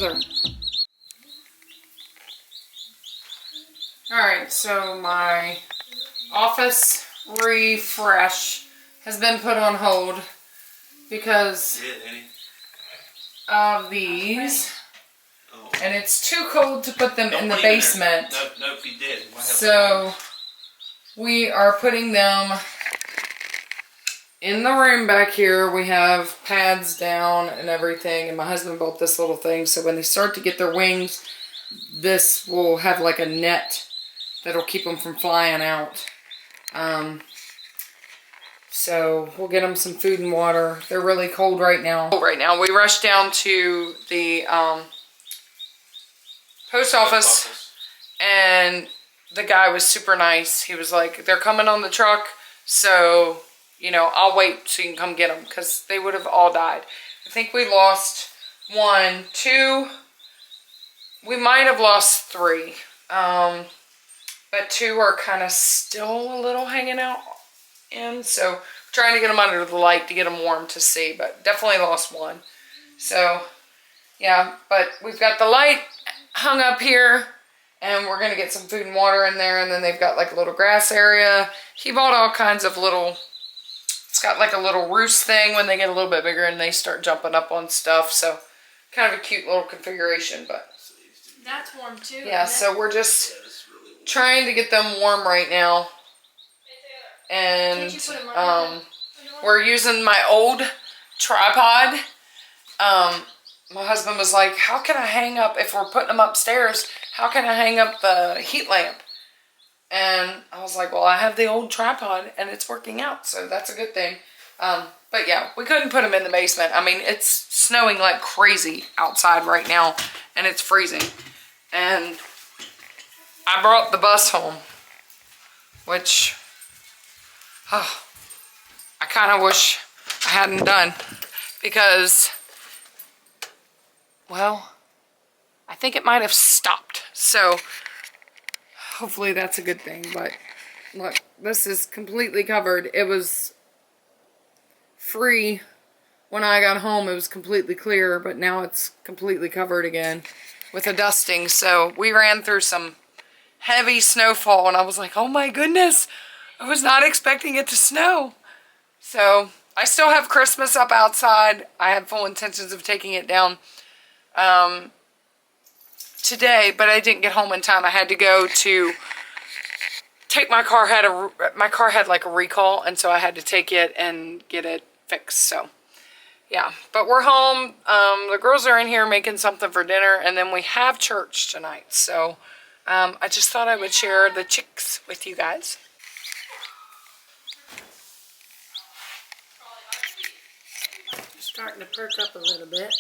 there. Alright, so my office refresh has been put on hold because of these. Oh. And it's too cold to put them in the basement. No, you did. So we are putting them in the room back here. We have pads down and everything, and my husband built this little thing so when they start to get their wings, this will have like a net that'll keep them from flying out. So we'll get them some food and water. They're really cold right now. We rushed down to the post office, and the guy was super nice. He was like, they're coming on the truck, so, you know, I'll wait so you can come get them, because they would have all died. I think we lost 1, 2, we might have lost 3. But 2 are kind of still a little hanging out in, so trying to get them under the light to get them warm to see, but definitely lost 1. So, yeah, but we've got the light hung up here, and we're going to get some food and water in there, and then they've got like a little grass area. He bought all kinds of little, it's got like a little roost thing when they get a little bit bigger and they start jumping up on stuff, so kind of a cute little configuration, but. That's warm too. Yeah, so we're just trying to get them warm right now, and we're using my old tripod. My husband was like, how can I hang up, if we're putting them upstairs, how can I hang up the heat lamp? And I was like, well, I have the old tripod and it's working out, so that's a good thing. But yeah, we couldn't put them in the basement. I mean, it's snowing like crazy outside right now, and it's freezing. And I brought the bus home, which, I kind of wish I hadn't done, because, well, I think it might have stopped. So hopefully that's a good thing. But look, this is completely covered. It was free when I got home. It was completely clear, but now it's completely covered again with a dusting. So we ran through some heavy snowfall, and I was like, oh my goodness, I was not expecting it to snow. So I still have Christmas up outside. I have full intentions of taking it down today, but I didn't get home in time. I had to go to take my car. My car had like a recall, and so I had to take it and get it fixed. So yeah, but we're home. The girls are in here making something for dinner, and then we have church tonight. So I just thought I would share the chicks with you guys. Starting to perk up a little bit.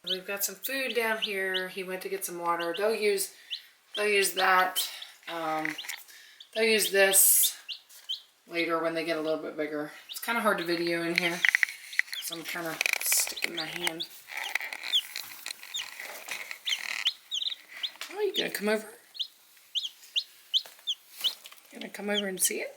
We've got some food down here. He went to get some water. They'll use that. They'll use this later when they get a little bit bigger. It's kind of hard to video in here, so I'm kind of sticking my hand. Oh, you gonna come over? Gonna come over and see it?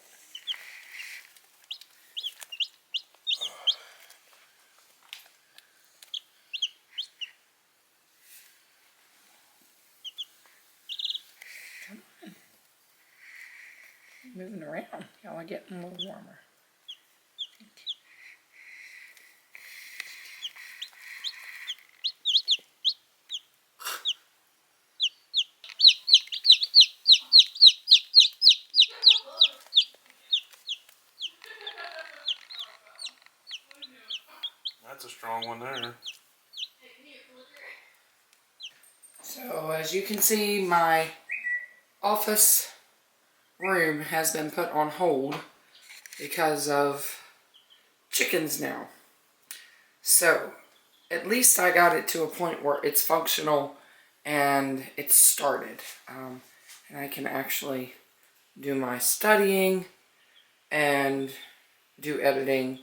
Come on. Moving around. Y'all are getting a little warmer. That's a strong one there. So as you can see, my office room has been put on hold because of chickens now. So at least I got it to a point where it's functional and it's started. And I can actually do my studying and do editing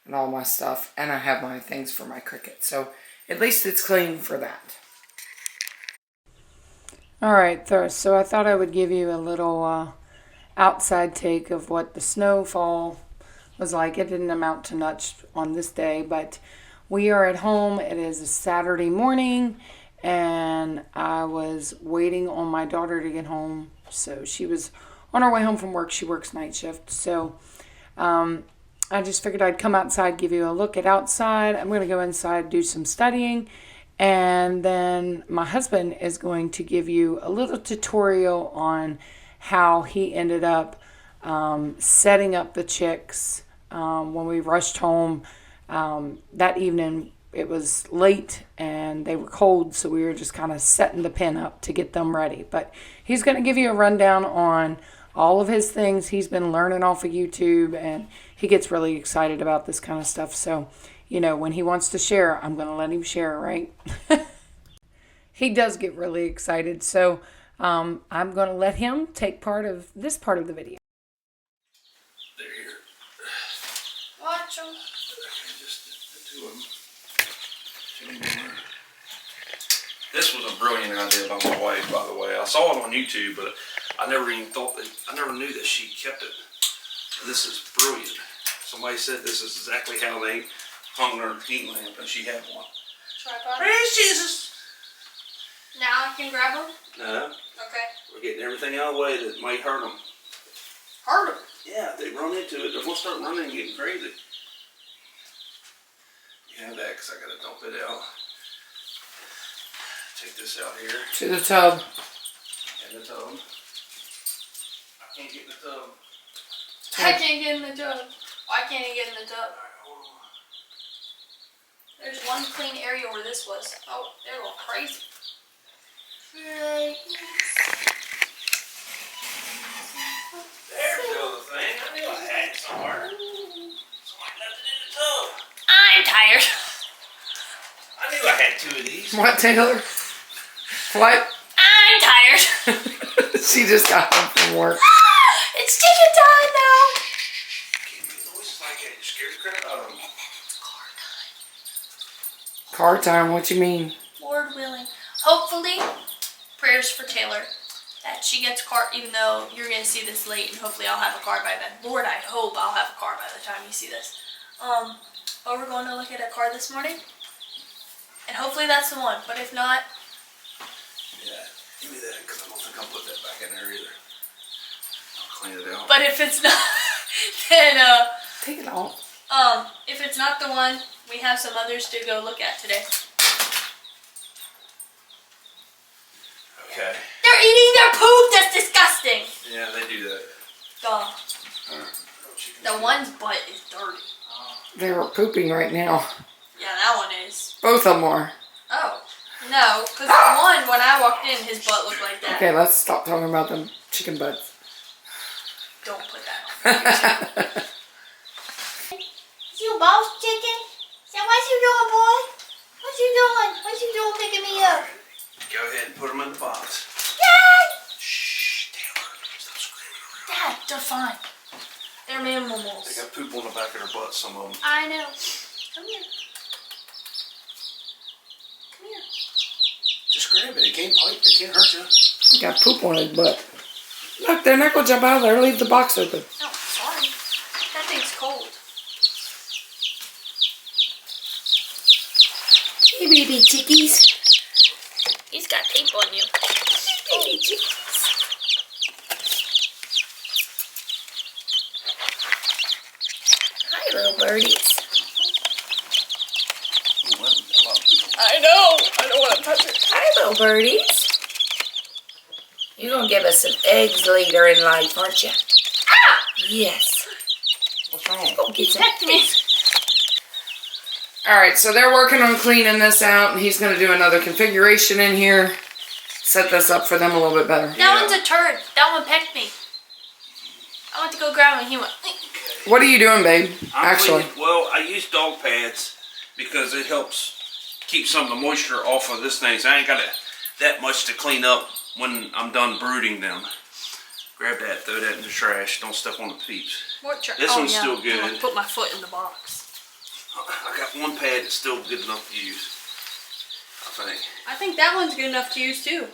and all my stuff, and I have my things for my Cricut. So at least it's clean for that. Alright, so I thought I would give you a little outside take of what the snowfall was like, it didn't amount to much on this day, but we are at home. It is a Saturday morning, and I was waiting on my daughter to get home. So she was on her way home from work. She works night shift. So I just figured I'd come outside, give you a look at outside. I'm going to go inside, do some studying. And then my husband is going to give you a little tutorial on how he ended up setting up the chicks when we rushed home that evening. It was late and they were cold, so we were just kind of setting the pen up to get them ready. But he's going to give you a rundown on all of his things he's been learning off of YouTube, and he gets really excited about this kind of stuff. So, you know, when he wants to share, I'm going to let him share, right? He does get really excited. So I'm going to let him take part of this part of the video. They're here. Watch them. Okay, just the two of them. Two more. This was a brilliant idea by my wife, by the way. I saw it on YouTube, but I never even thought that, I never knew that she kept it. This is brilliant. Somebody said this is exactly how they hung their heat lamp, and she had one. Tripod. Praise Jesus! Now I can grab them? No, Okay. we're getting everything out of the way that might hurt them. Hurt them? Yeah, if they run into it, they're going to start running and getting crazy. You have that, because I got to dump it out. Take this out here. To the tub. In the tub. I can't get in the tub. I can't get in the tub. Why can't I get in the tub? Alright, hold on. There's one clean area where this was. Oh, they're going crazy. There's the other thing. I knew I had it somewhere. Somebody left it in the tub. I'm tired. I knew I had two of these. What, Taylor? What? I'm tired. She just got home from work. It's chicken time now. Can't make noises like that. You scared the crap out of them. It's car time. Car time, what you mean? Lord willing. Hopefully, prayers for Taylor that she gets a car, even though you're going to see this late, and hopefully I'll have a car by then. Lord, I hope I'll have a car by the time you see this. But we're going to look at a car this morning, and hopefully that's the one. But if not, Yeah, give me that, because I don't think I'll put that back in there either. I'll clean it out. but if it's not, then Take it off. if it's not the one, we have some others to go look at today. Okay. They're eating their poop. That's disgusting. Yeah, they do that. Duh. The one's butt is dirty. They were pooping right now. Yeah, that one is. Both of them are. Oh. No, because the one, when I walked in, his butt looked like that. Okay, let's stop talking about them chicken butts. Don't put that on. You boss chicken? So what you doing, boy? What you doing? What you doing picking me up? Go ahead and put them in the box. Yay! Shh, Taylor. Stop screaming around. Dad, they're fine. They're They mammals. got poop on the back of their butts, some of them. I know. Come here. Come here. Just grab it. It can't bite. It can't hurt you. He got poop on his butt. Look, they're not going to jump out of there. Leave the box open. Oh, sorry. That thing's cold. Hey, baby chickies. He's got tape on you. Baby chickies. Hi, little birdies. Ooh, that was a lot of poop. I know. I don't want to touch it. Hi, little birdies. You're going to give us some eggs later in life, aren't you? Ah! Yes. What's wrong? Go get some Protect me. All right, so they're working on cleaning this out, and he's going to do another configuration in here. Set this up for them a little bit better. That one's a turd. That one pecked me. I went to go grab him. He went. What are you doing, babe? Actually. Well, I use dog pads because it helps keep some of the moisture off of this thing. So I ain't got that much to clean up when I'm done brooding them. Grab that, throw that in the trash. Don't step on the peeps. This one's still good. I put my foot in the box. I got one pad that's still good enough to use, I think. I think that one's good enough to use too.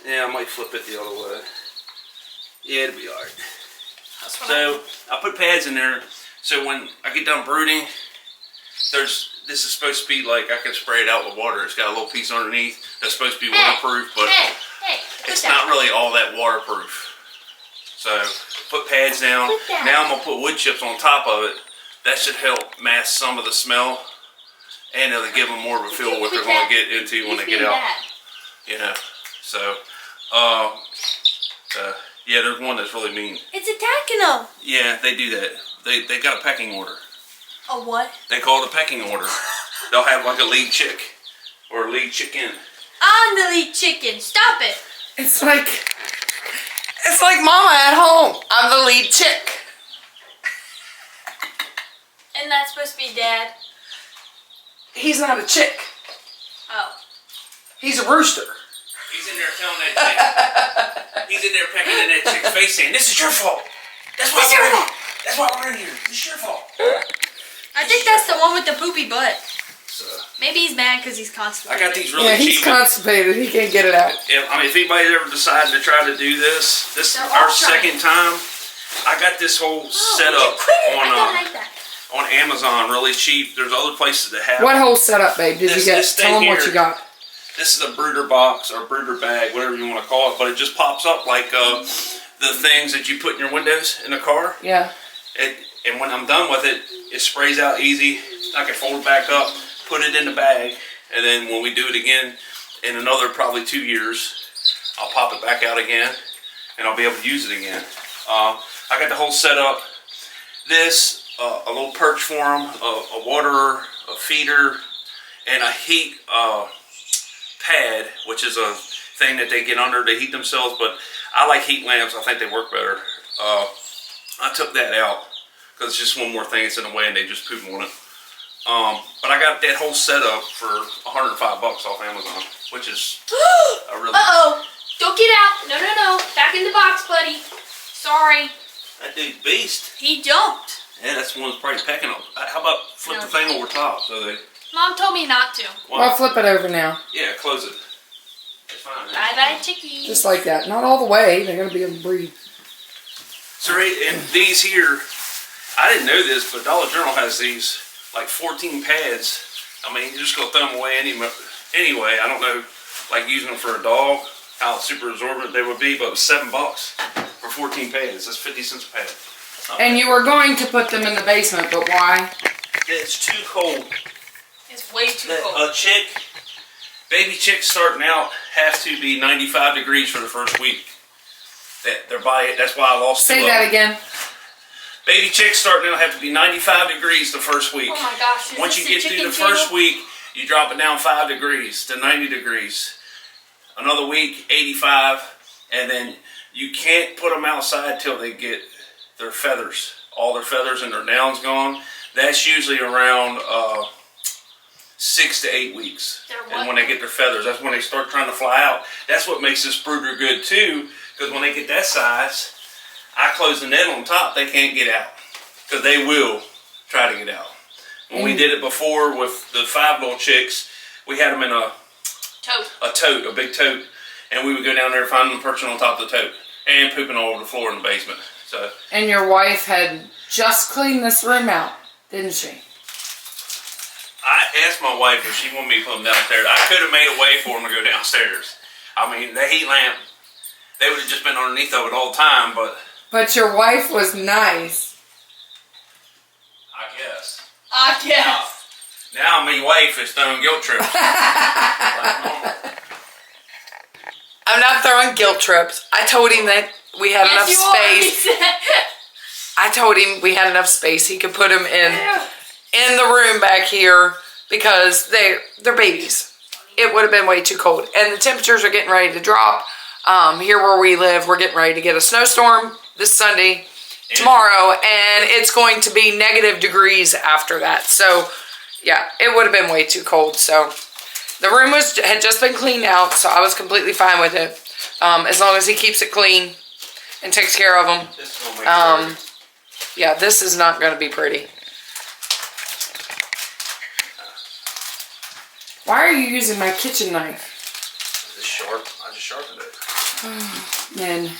Yeah, I might flip it the other way. Yeah, it'll be alright. That's what So I put pads in there So when I get done brooding, this is supposed to be like, I can spray it out with water. It's got a little piece underneath that's supposed to be waterproof, but Hey, it's not really all that waterproof. So put pads down. Now I'm gonna put wood chips on top of it. That should help mask some of the smell, and it'll give them more of a feel what they're gonna get into when they get out. You know, so yeah, there's one that's really mean. It's attacking them. Yeah, they do that. They got a pecking order. A what? They call it a pecking order. They'll have like a lead chick or a lead chicken. I'm the lead chicken. Stop it. It's like Mama at home. I'm the lead chick. And that's supposed to be Dad. He's not a chick. Oh. He's a rooster. He's in there telling that chick. He's in there pecking in that chick's face saying, "This is your fault. That's why we're in here. That's why we're in here. It's your fault." I think that's the one with the poopy butt. So, Maybe he's mad because he's constipated. I got these really Yeah, he's cheap. constipated. He can't get it out. If anybody's ever decided to try to do this is They're our all trying. second time. I got this whole setup I don't like that. on Amazon really cheap. There's other places that have What it. whole setup, babe, did you This- get? this thing Tell them what here. you got. This is a brooder box or brooder bag, whatever you want to call it, but it just pops up like the things that you put in your windows in the car. Yeah. And when I'm done with it, it sprays out easy. I can fold it back up, put it in the bag, and then when we do it again in another probably 2 years, I'll pop it back out again, and I'll be able to use it again. I got the whole setup. This, a little perch for them, a waterer, a feeder, and a heat pad, which is a thing that they get under to heat themselves, but I like heat lamps. I think they work better. I took that out because it's just one more thing that's in the way and they just poop on it. But I got that whole setup for $105 off Amazon, which is a really... Uh-oh. Don't get out. No. Back in the box, buddy. Sorry. That dude's beast. He jumped. Yeah, that's the one that's probably pecking them. How about flip the thing over top so they... Mom told me not to. Well, flip it over now. Yeah, close it. It's fine. Bye-bye, chickies. Just like that. Not all the way. They're going to be able to breathe. So right, and these here, I didn't know this, but Dollar General has these like 14 pads. I mean, you're just gonna throw them away anyway. I don't know, like using them for a dog, how super absorbent they would be, but it was $7 for 14 pads. That's 50 cents a pad. And you were going to put them in the basement, but why? It's too cold. It's way too cold. A chick, baby chicks starting out have to be 95 degrees for the first week. Their body, that's why I lost Say two that of them. again. Baby chicks starting out have to be 95 degrees the first week. Oh my gosh. Once you get through the first week, you drop it down 5 degrees to 90 degrees. Another week, 85, and then you can't put them outside till they get their feathers. All their feathers and their down's gone. That's usually around 6 to 8 weeks. And when they get their feathers, that's when they start trying to fly out. That's what makes this brooder good too, because when they get that size, I close the net on top, they can't get out. Because they will try to get out. When we did it before with the 5 little chicks, we had them in a big tote, and we would go down there and find them perching on top of the tote and pooping all over the floor in the basement. So. And your wife had just cleaned this room out, didn't she? I asked my wife if she wanted me to put them downstairs. I could have made a way for them to go downstairs. I mean, the heat lamp, they would have just been underneath of it all the time, but... But your wife was nice. I guess. I guess. Now my wife is throwing guilt trips. I'm not throwing guilt trips. I told him that we had enough space. I told him we had enough space. He could put them in the room back here because they're babies. It would have been way too cold. And the temperatures are getting ready to drop. Here where we live, we're getting ready to get a snowstorm this Sunday, tomorrow, and it's going to be negative degrees after that. So, yeah, it would have been way too cold. So, the room had just been cleaned out, so I was completely fine with it. As long as he keeps it clean and takes care of them. Yeah, this is not going to be pretty. Why are you using my kitchen knife? It's sharp. I just sharpened it. Man.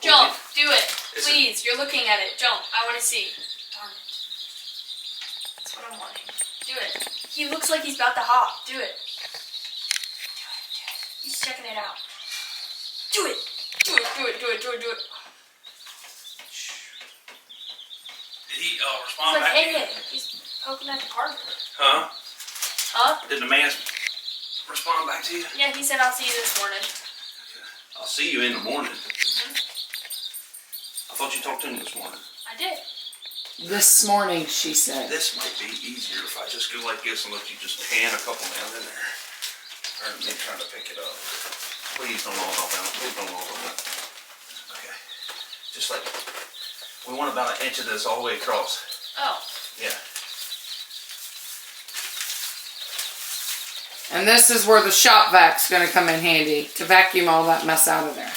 Jump. Do it. Please. You're looking at it. Jump. I want to see. Darn it. Do it. He looks like he's about to hop. Do it. Do it. He's checking it out. Do it. Do it. Do it. Do it. Do it. Do it. Did he He's respond like, back hey, to you? hey. He's poking at the carpet. Huh? Huh? Did the man respond back to you? Yeah, he said, I'll see you this morning. I'll see you in the morning. I thought you talked to him this morning. I did. This morning, she said. This might be easier if I just go like this and let you just pan a couple down in there. Or me trying to pick it up. Please don't all drop down. Please don't all drop down. Okay. Just like, we want about an inch of this all the way across. Oh. Yeah. And this is where the shop vac's going to come in handy to vacuum all that mess out of there.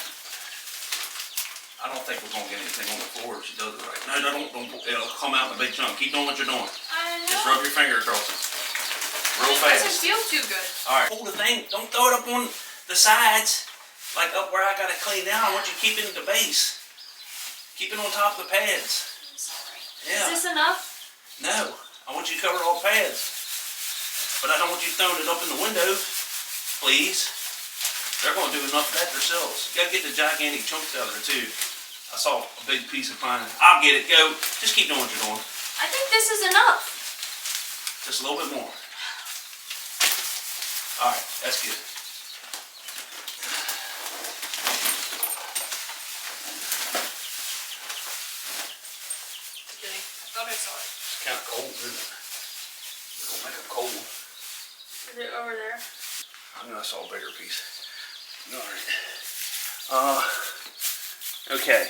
I don't think we're going to get anything on the floor if she does it right. No, don't. It'll come out in a big chunk. Keep doing what you're doing. I know. Just rub your finger across it. Real It fast. doesn't feel too good. Alright. Hold the thing. Don't throw it up on the sides. Like up where I got it cleaned down. I want you to keep it at the base. Keep it on top of the pads. I'm sorry. Yeah. Is this enough? No. I want you to cover all the pads. But I don't want you throwing it up in the window. Please. They're going to do enough of that themselves. You got to get the gigantic chunks out of there too. I saw a big piece of pine. I'll get it. Go. Just keep doing what you're doing. I think this is enough. Just a little bit more. Alright. That's good. Okay. I thought I saw it. It's kind of cold, isn't it? It's going to make it cold. Is it over there? I know I saw a bigger piece. Alright. Okay.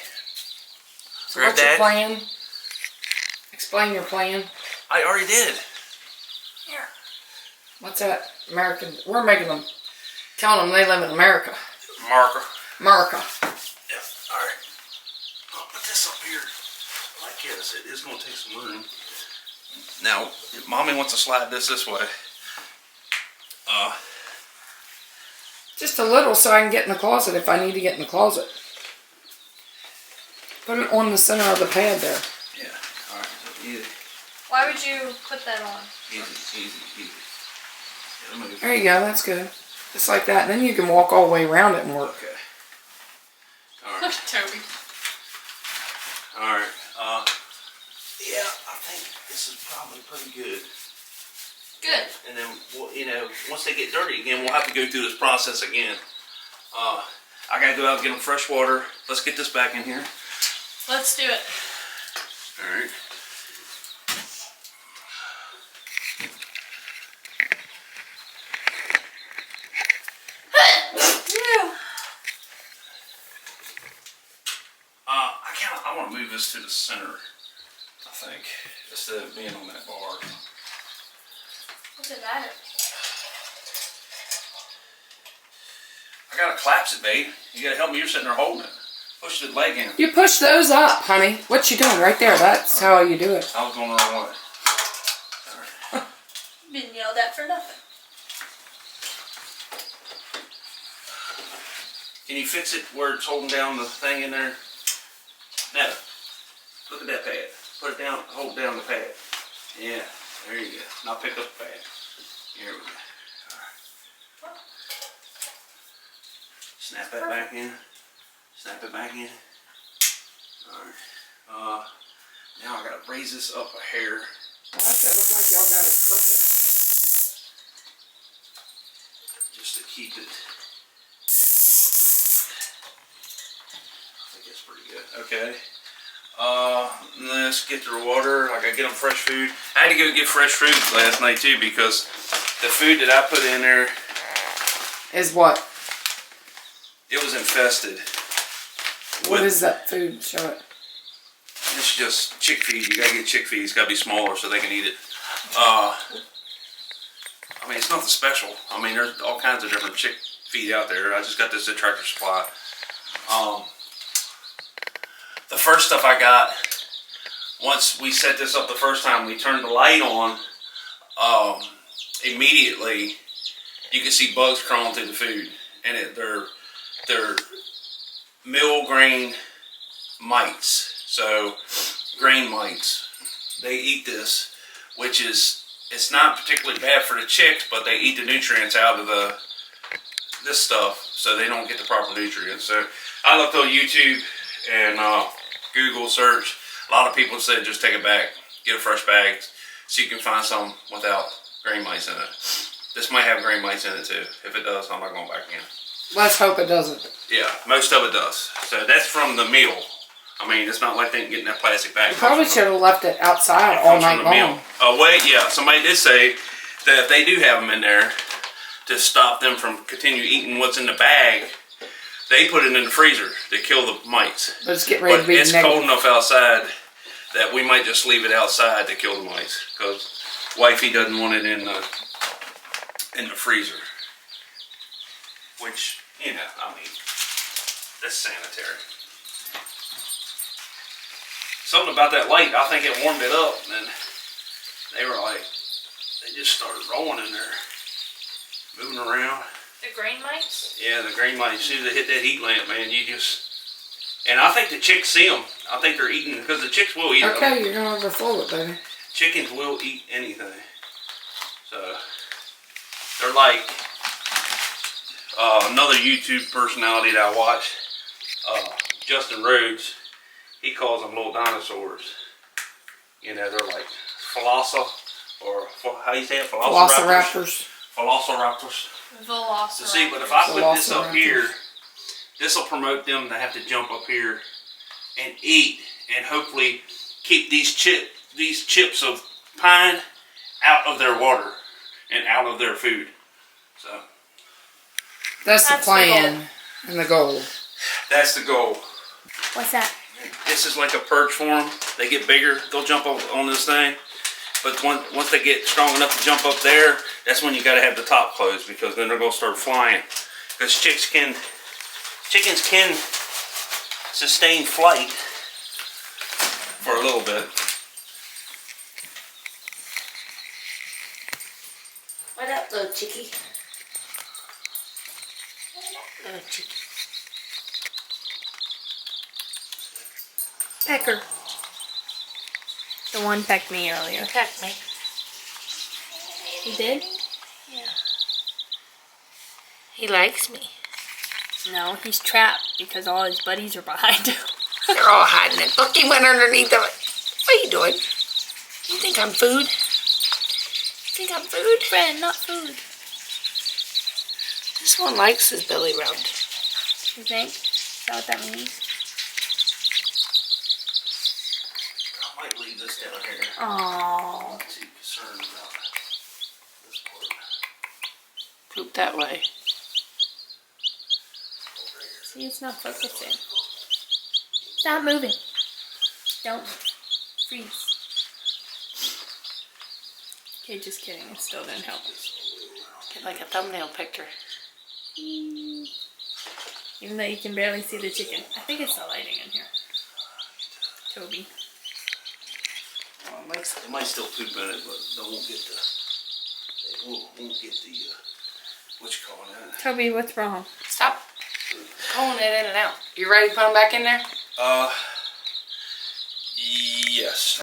So what's your plan? Explain your plan. I already did. Here. What's that? American. We're making them. Telling them they live in America. Marker. America. Yeah. Alright. I'll put this up here like this. It is going to take some room. Now, if Mommy wants to slide this way. Just a little so I can get in the closet if I need to get in the closet. Put it on the center of the pad there. Yeah. Alright. Easy. Why would you put that on? Easy. It'll move. There you go. That's good. Just like that. Then you can walk all the way around it and work. Okay. Look Alright. at Toby. Alright. Yeah, I think this is probably pretty good. Good. And then, once they get dirty again, we'll have to go through this process again. I gotta go out and get them fresh water. Let's get this back in here. Let's do it. Alright. I want to move this to the center, I think, instead of being on that bar. What's it matter? I gotta collapse it, babe. You gotta help me. You're sitting there holding it. Push the leg in. You push those up, honey. What you doing right there? That's how you do it. I was going the wrong way. Alright. Been yelled at for nothing. Can you fix it where it's holding down the thing in there? No. Look at that pad. Put it down, hold down the pad. Yeah, there you go. Now pick up the pad. Here we go. Alright. Snap that back in. Snap it back in. Alright. Now I gotta raise this up a hair. Why does that look like y'all got it crooked? Just to keep it. I think that's pretty good. Okay. Let's get their water. I gotta get them fresh food. I had to go get fresh food last night too because the food that I put in there, Is what? it was infested. What is that food? Show it. It's just chick feed. You gotta get chick feed. It's gotta be smaller so they can eat it. I mean, it's nothing special. I mean, there's all kinds of different chick feed out there. I just got this at Tractor Supply. The first stuff I got, once we set this up the first time, we turned the light on, immediately you can see bugs crawling through the food. And they're mill grain mites. So, grain mites. They eat this, which is it's not particularly bad for the chicks, but they eat the nutrients out of this stuff, so they don't get the proper nutrients. So I looked on YouTube and Google search. A lot of people said just take it back, get a fresh bag, so you can find some without grain mice in it. This might have grain mice in it too. If it does, I'm not going back in. Let's hope it doesn't. Yeah, most of it does. So that's from the meal. I mean, it's not like they can get in that plastic bag. You probably should have left it outside all night long. Oh wait, yeah. Somebody did say that if they do have them in there, to stop them from continue eating what's in the bag, they put it in the freezer to kill the mites. But it's getting ready to be it's negative. cold enough outside that we might just leave it outside to kill the mites, because wifey doesn't want it in the freezer. Which, you know, I mean, that's sanitary. Something about that light, I think it warmed it up, and they were like, they just started rolling in there, moving around. The grain mites? Yeah, the grain mites, as soon as they hit that heat lamp, man, you just, and I think the chicks see them. I think they're eating, because the chicks will eat them. Okay, you're going to overflow it, baby. Chickens will eat anything. So, they're like, another YouTube personality that I watch, Justin Rhodes, he calls them little dinosaurs. You know, they're like Velociraptor, or how do you say it? Velociraptors. Velociraptors. Velociraptor. So see, but if I put this up here, this will promote them to have to jump up here and eat, and hopefully keep these chips of pine out of their water and out of their food. So That's the plan and the goal. that's the goal. What's that? This is like a perch for them. They get bigger, they'll jump up on this thing. But once they get strong enough to jump up there, that's when you got to have the top closed, because then they're going to start flying. Because chickens can sustain flight for a little bit. What up, little chickie? Little chickie. Pecker. The one pecked me earlier. Peck me. He did? Yeah. He likes me. No, he's trapped because all his buddies are behind him. They're all hiding it. Look, he went underneath of it. What are you doing? You think I'm food? You think I'm food? Friend, not food. This one likes his belly rubbed. You think? Is that what that means? I might leave this down here. Aww. I'm not too concerned about this part. Poop that way. See, it's not focusing. Stop moving. Don't freeze. Okay, just kidding. It still didn't help. Get like a thumbnail picture. Even though you can barely see the chicken. I think it's the lighting in here. Toby. They might still poop in it, but they won't get the what you call it? Toby, what's wrong? Stop pulling it in and out. You ready to put them back in there? Yes.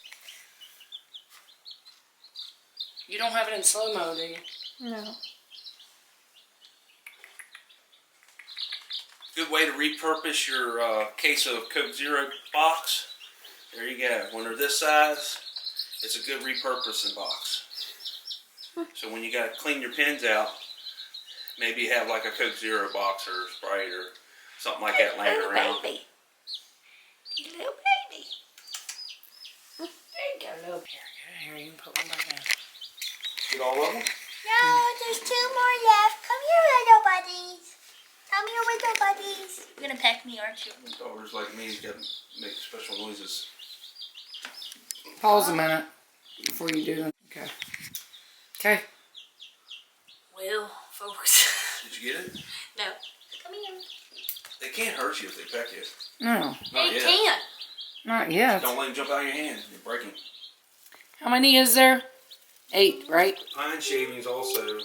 You don't have it in slow-mo, do you? No. Good way to repurpose your case of Coke Zero box. There you go. When they're this size, it's a good repurposing box. So when you got to clean your pins out, maybe you have like a Coke Zero box or Sprite or something like that laying around. Baby. Little baby. There you go, little baby. Here, you can put one back in. Get all of them? No, there's 2 more left. Come here, little buddies. Come here, little buddies. You're gonna peck me, aren't you? Daughters like me got to make special noises. Pause a minute before you do them. Okay. Okay. Well, folks. Did you get it? No. Come here. They can't hurt you if they peck you. No, Not They yet. can. not yet. Don't let them jump out of your hand. You're breaking. How many is there? 8, right? Pine shavings also.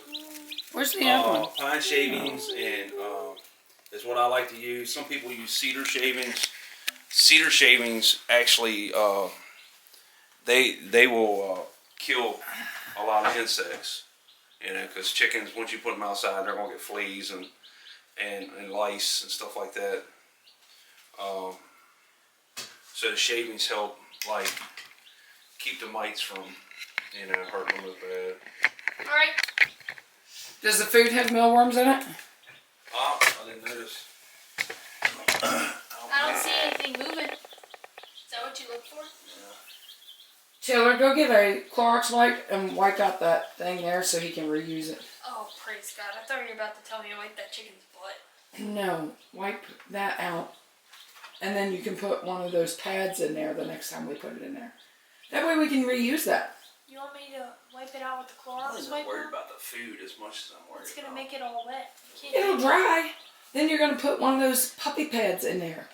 Where's the other one? Pine shavings and is what I like to use. Some people use cedar shavings. Cedar shavings actually they will kill a lot of insects. You know, because chickens, once you put them outside, they're gonna get fleas and lice and stuff like that. So the shavings help, like, keep the mites from, you know, hurting them as bad. All right. Does the food have mealworms in it? Oh, I didn't notice. I don't see anything moving. Is that what you look for? Taylor, go get a Clorox wipe and wipe out that thing there so he can reuse it. Oh, praise God. I thought you were about to tell me to wipe that chicken's butt. No, wipe that out. And then you can put one of those pads in there the next time we put it in there. That way we can reuse that. You want me to wipe it out with the I'm Clorox not worried wiper? about the food as much as I'm worried It's going to about. make it all wet. You It'll can't. dry. Then you're going to put one of those puppy pads in there.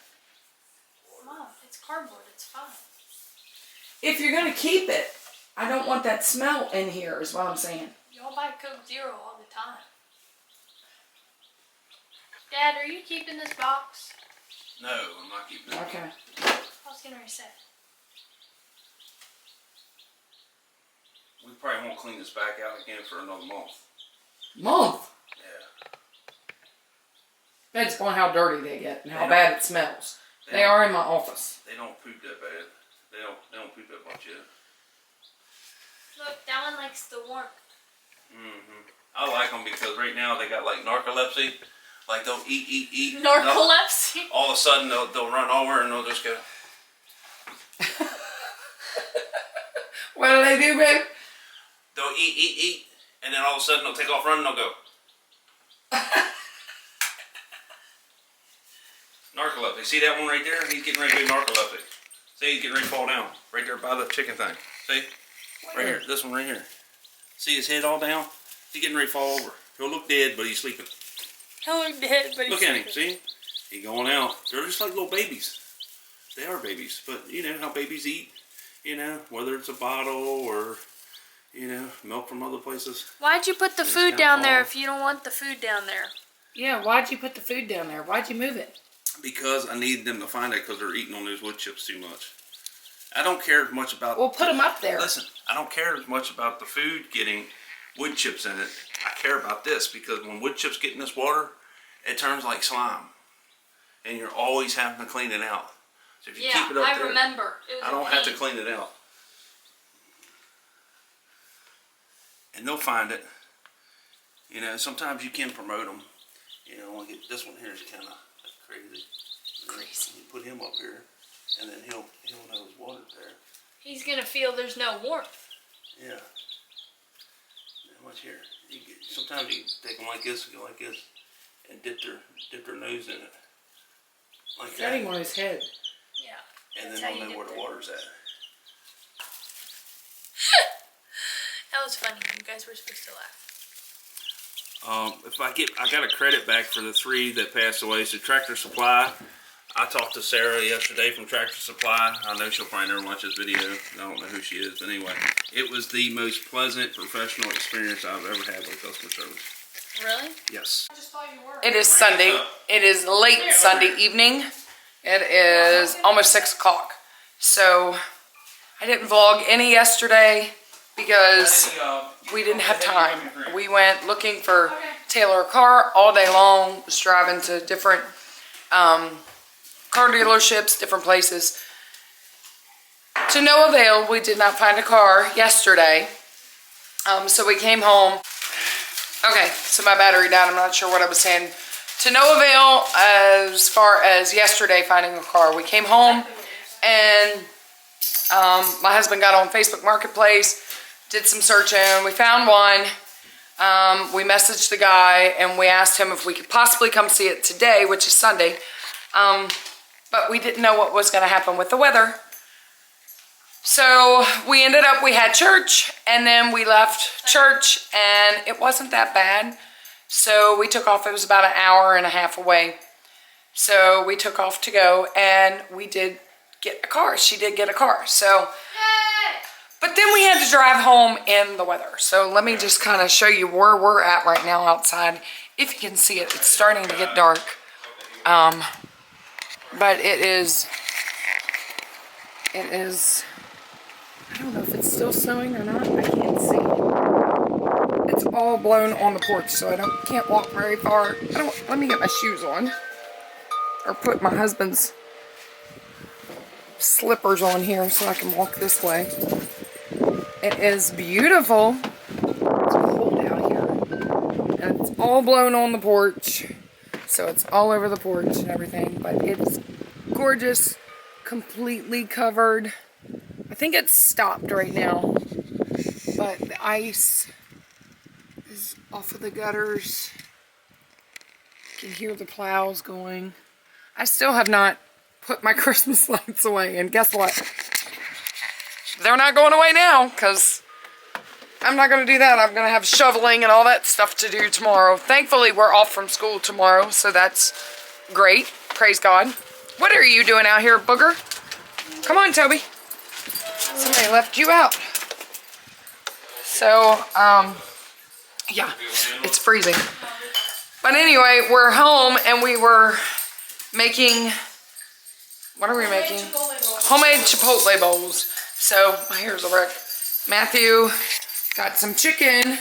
Mom, it's cardboard. It's fine. If you're going to keep it, I don't want that smell in here is what I'm saying. Y'all buy Coke Zero all the time. Dad, are you keeping this box? No, I'm not keeping it. Okay. I was going to reset. We probably won't clean this back out again for another month. Month. Yeah. Depends upon how dirty they get and how They bad it smells. They don't- are in my office. They don't poop that bad. They don't poop that much yet. Look, that one likes the warmth. I like them because right now they got like narcolepsy. Like they'll eat. Narcolepsy. All of a sudden they'll run over and they'll just go. What do they do, babe? They'll eat, and then all of a sudden they'll take off running. They'll go. Narcolepsy. See that one right there? He's getting ready to go narcoleptic. See, he's getting ready to fall down right there by the chicken thing. See, right here. This one right here. See his head all down? He's getting ready to fall over. He'll look dead, but he's sleeping. He'll look dead, but Look at him. See, he going out. They're just like little babies. They are babies, but you know how babies eat. You know, whether it's a bottle or, you know, milk from other places. Why'd you put the It's food kinda down there fall. if you don't want the food down there? Yeah, why'd you put the food down there? Why'd you move it? Because I need them to find it because they're eating on those wood chips too much. I don't care as much about... Well, put them up there. Listen, I don't care as much about the food getting wood chips in it. I care about this because when wood chips get in this water, it turns like slime. And you're always having to clean it out. So if you keep it up there... remember. It was I don't have to clean it out. And they'll find it. You know, sometimes you can promote them. You know, like this one here is kind of crazy. Crazy. You put him up here, and then he'll know his water's there. He's gonna feel there's no warmth. Yeah. How much here? Sometimes you take them like this, go like this, and dip their nose in it. Like Got him that. on his head. Yeah. And That's then how they'll you know where dip the it. water's at. That was funny. You guys were supposed to laugh. I got a credit back for the 3 that passed away. So Tractor Supply, I talked to Sarah yesterday from Tractor Supply. I know she'll probably never watch this video. I don't know who she is, but anyway, it was the most pleasant professional experience I've ever had with customer service. Really? Yes. I just thought you were. It is Sunday. It is late Sunday evening. It is almost 6 o'clock. So I didn't vlog any yesterday because we didn't have time. We went looking for Taylor a car all day long. Was driving to different car dealerships, different places. To no avail, we did not find a car yesterday. So we came home. Okay, so my battery died. I'm not sure what I was saying. To no avail as far as yesterday finding a car. We came home and my husband got on Facebook Marketplace, did some searching. We found one. We messaged the guy and we asked him if we could possibly come see it today, which is Sunday. But we didn't know what was going to happen with the weather. So we ended up, we had church and then we left church and it wasn't that bad. So we took off, it was about an hour and a half away. So we took off to go and we did get a car. She did get a car. So, but then we had to drive home in the weather. So let me just kind of show you where we're at right now outside. If you can see it, it's starting to get dark. But it is, I don't know if it's still snowing or not. I can't see. it's all blown on the porch, so I can't walk very far. Let me get my shoes on. Or put my husband's slippers on here so I can walk this way. It is beautiful. It's cold out here. And it's all blown on the porch. So it's all over the porch and everything. But it's gorgeous. Completely covered. I think it's stopped right now. But the ice is off of the gutters. You can hear the plows going. I still have not put my Christmas lights away, and guess what? They're not going away now, because I'm not going to do that. I'm going to have shoveling and all that stuff to do tomorrow. Thankfully, we're off from school tomorrow, so that's great. Praise God. What are you doing out here, booger? Come on, Toby. Somebody left you out. So, yeah, it's freezing. But anyway, we're home, and we were making, what are we making? Homemade Chipotle bowls. So, my hair's a wreck. Matthew got some chicken,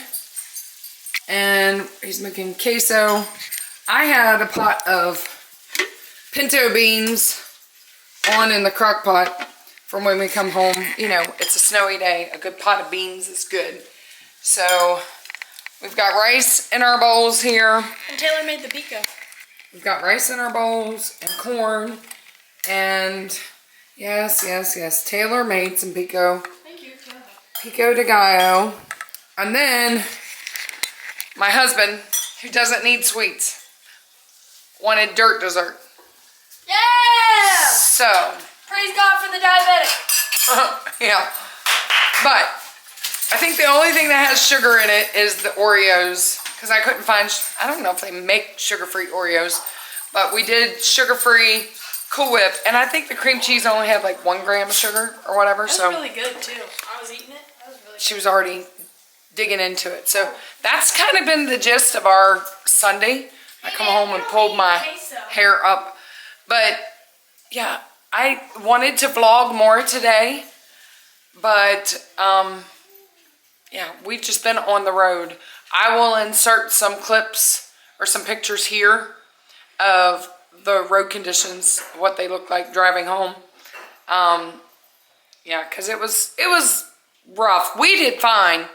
and he's making queso. I had a pot of pinto beans on in the crock pot from when we come home. You know, it's a snowy day. A good pot of beans is good. So, we've got rice in our bowls here. And Taylor made the pico. We've got rice in our bowls and corn. And yes. Taylor made some pico. Thank you. Pico de gallo. And then my husband, who doesn't need sweets, wanted dirt dessert. Yeah! So, Praise God for the diabetic. yeah. But I think the only thing that has sugar in it is the Oreos. Because I couldn't find, I don't know if they make sugar-free Oreos. But we did sugar-free Cool Whip. And I think the cream cheese only had like 1 gram of sugar or whatever. That was really good too. I was eating it. That was really good. She was already digging into it. So that's kind of been the gist of our Sunday. I come home and pulled my hair up. But yeah, I wanted to vlog more today. But yeah, we've just been on the road. I will insert some clips or some pictures here of the road conditions, what they look like driving home. Yeah, because it was rough. We did fine.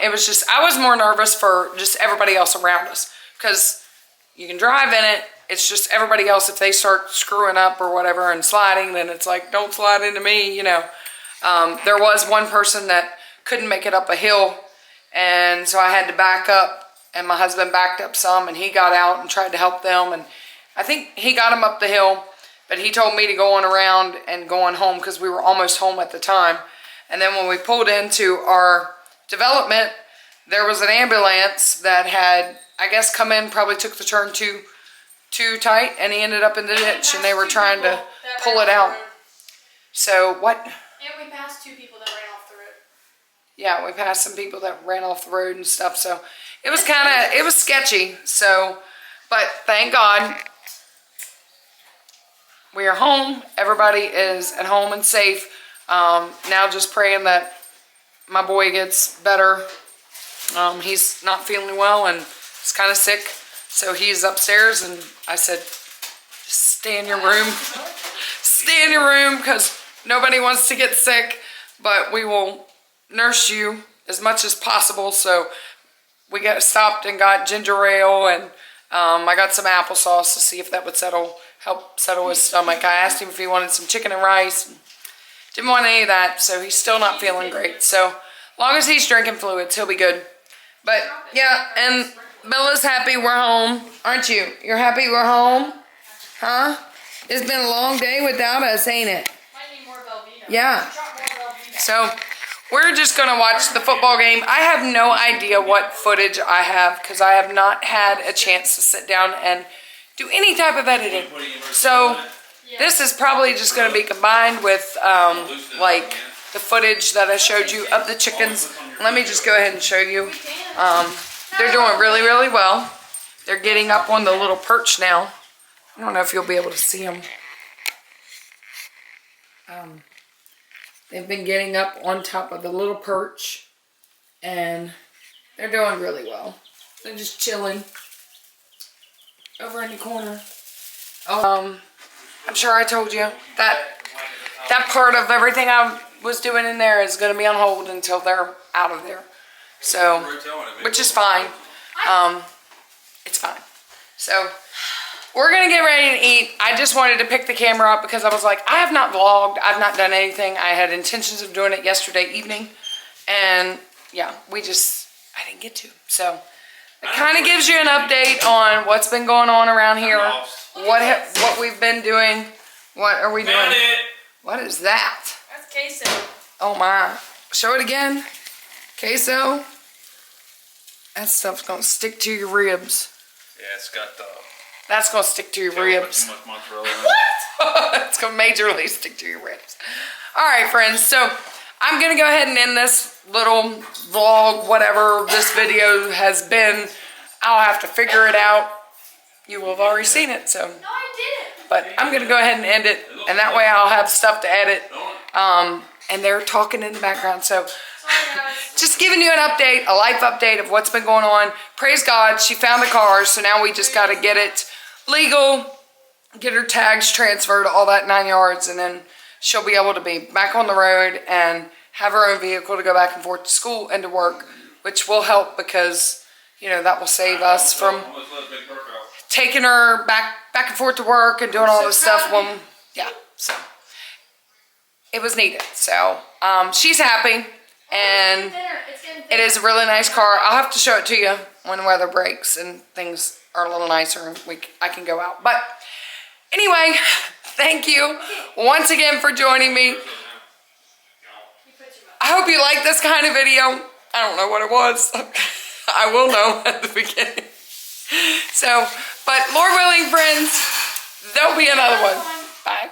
It was just, I was more nervous for just everybody else around us, because you can drive in it. It's just everybody else, if they start screwing up or whatever and sliding, then it's like, don't slide into me, you know. There was one person that couldn't make it up a hill, and so I had to back up, and my husband backed up some, and he got out and tried to help them, and I think he got him up the hill, but he told me to go on around and go on home because we were almost home at the time. And then when we pulled into our development, there was an ambulance that had, I guess, come in, probably took the turn too tight, and he ended up in the ditch, and they were trying to pull it out. So what? And we passed 2 people that ran off the road. Yeah, we passed some people that ran off the road and stuff, so it was kind of, it was sketchy. So, but thank God we are home. Everybody is at home and safe. Now just praying that my boy gets better. He's not feeling well and he's kind of sick, so he's upstairs, and I said, just stay in your room. Stay in your room, because nobody wants to get sick, but we will nurse you as much as possible. So we got stopped and got ginger ale, and I got some applesauce to see if that would help settle his stomach. I asked him if he wanted some chicken and rice. Didn't want any of that, so he's still not feeling great. So as long as he's drinking fluids, he'll be good. But yeah, and Bella's happy we're home, aren't you? You're happy we're home? Huh? It's been a long day without us, ain't it? Might need more Velveeta. Yeah. So we're just going to watch the football game. I have no idea what footage I have, because I have not had a chance to sit down and do any type of editing. So this is probably just going to be combined with like the footage that I showed you of the chickens. Let me just go ahead and show you. They're doing really, really well. They're getting up on the little perch now. I don't know if you'll be able to see them. They've been getting up on top of the little perch, and They're doing really well. They're just chilling over in the corner. I'm sure I told you that part of everything I was doing in there is going to be on hold until they're out of there. So, which is fine. It's fine. So, we're going to get ready to eat. I just wanted to pick the camera up because I was like, I have not vlogged. I've not done anything. I had intentions of doing it yesterday evening. And yeah, I didn't get to. So, it kind of gives you an update on what's been going on around here. What we've been doing. What are we doing? What is that? That's queso. Oh my. Show it again. Queso. That stuff's gonna stick to your ribs. Yeah, it's got That's gonna stick to your ribs. too much mozzarella. It's gonna majorly stick to your ribs. Alright friends, so I'm gonna go ahead and end this little vlog, whatever this video has been. I'll have to figure it out. You will have already seen it, so. No, I didn't. But I'm gonna go ahead and end it, and that way I'll have stuff to edit. And they're talking in the background, so Sorry, guys. just giving you an update, a life update of what's been going on. Praise God, she found the car, so now we just got to get it legal, get her tags transferred, all that 9 yards, and then she'll be able to be back on the road and have her own vehicle to go back and forth to school and to work, which will help because, you know, that will save us from taking her back and forth to work and doing all this stuff when, yeah, so it was needed. So she's happy, and it is a really nice car. I'll have to show it to you when the weather breaks and things are a little nicer and I can go out. But anyway, thank you once again for joining me. I hope you like this kind of video. I don't know what it was. I will know at the beginning. So, but Lord willing, friends, there'll be another one. Bye.